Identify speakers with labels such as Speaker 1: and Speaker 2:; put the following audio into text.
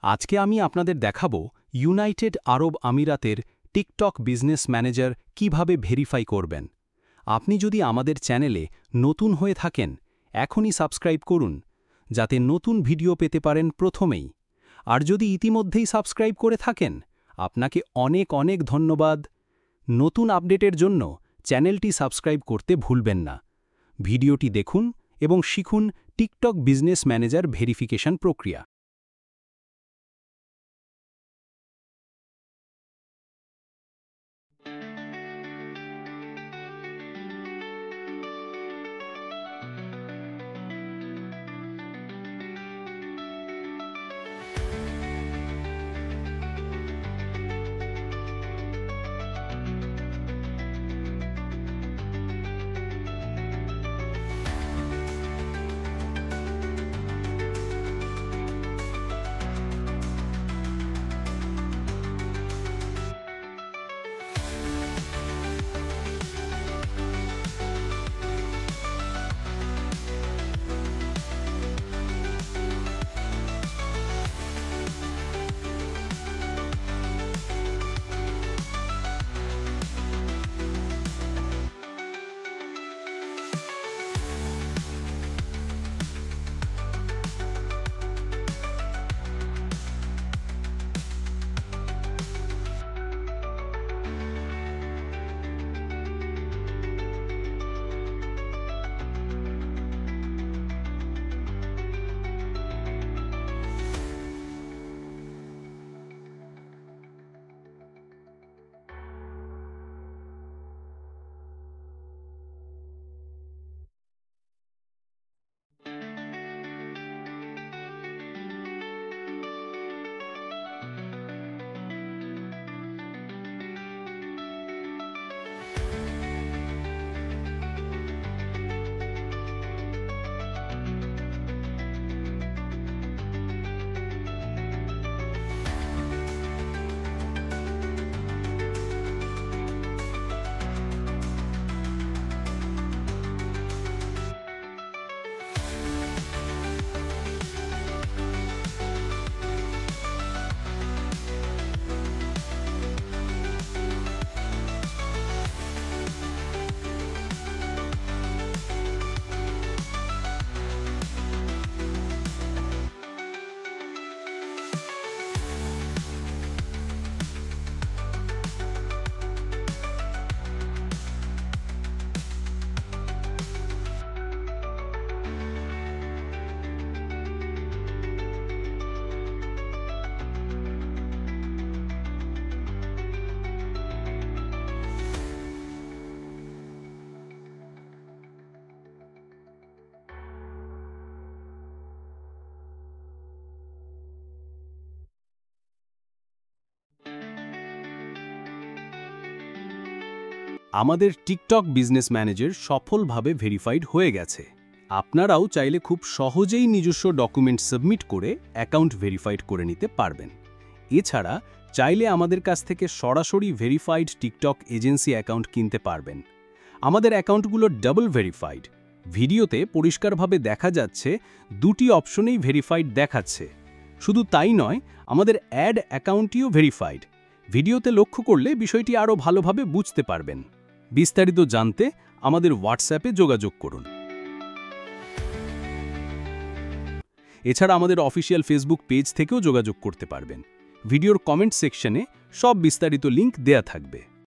Speaker 1: আজকে আমি আপনাদের দেখাবো ইউনাইটেড আরব আমিরাতের টিকটক বিজনেস ম্যানেজার কিভাবে ভেরিফাই করবেন। আপনি যদি আমাদের চ্যানেলে নতুন হয়ে থাকেন, এখনই সাবস্ক্রাইব করুন, যাতে নতুন ভিডিও পেতে পারেন প্রথমেই। আর যদি ইতিমধ্যেই সাবস্ক্রাইব করে থাকেন, আপনাকে অনেক অনেক ধন্যবাদ। নতুন আপডেটের জন্য চ্যানেলটি সাবস্ক্রাইব করতে ভুলবেন না। ভিডিওটি দেখুন এবং শিখুন টিকটক বিজনেস ম্যানেজার ভেরিফিকেশন প্রক্রিয়া। আমাদের টিকটক বিজনেস ম্যানেজার সফলভাবে ভেরিফাইড হয়ে গেছে। আপনারাও চাইলে খুব সহজেই নিজস্ব ডকুমেন্ট সাবমিট করে অ্যাকাউন্ট ভেরিফাইড করে নিতে পারবেন। এছাড়া চাইলে আমাদের কাছ থেকে সরাসরি ভেরিফাইড টিকটক এজেন্সি অ্যাকাউন্ট কিনতে পারবেন। আমাদের অ্যাকাউন্টগুলো ডাবল ভেরিফাইড। ভিডিওতে পরিষ্কারভাবে দেখা যাচ্ছে দুটি অপশনেই ভেরিফাইড দেখাচ্ছে। শুধু তাই নয়, আমাদের অ্যাড অ্যাকাউন্টটিও ভেরিফাইড। ভিডিওতে লক্ষ্য করলে বিষয়টি আরও ভালোভাবে বুঝতে পারবেন। বিস্তারিত জানতে আমাদের হোয়াটসঅ্যাপে যোগাযোগ করুন। এছাড়া আমাদের অফিসিয়াল ফেসবুক পেজ থেকেও যোগাযোগ করতে পারবেন। ভিডিওর কমেন্ট সেকশনে সব বিস্তারিত লিংক দেয়া থাকবে।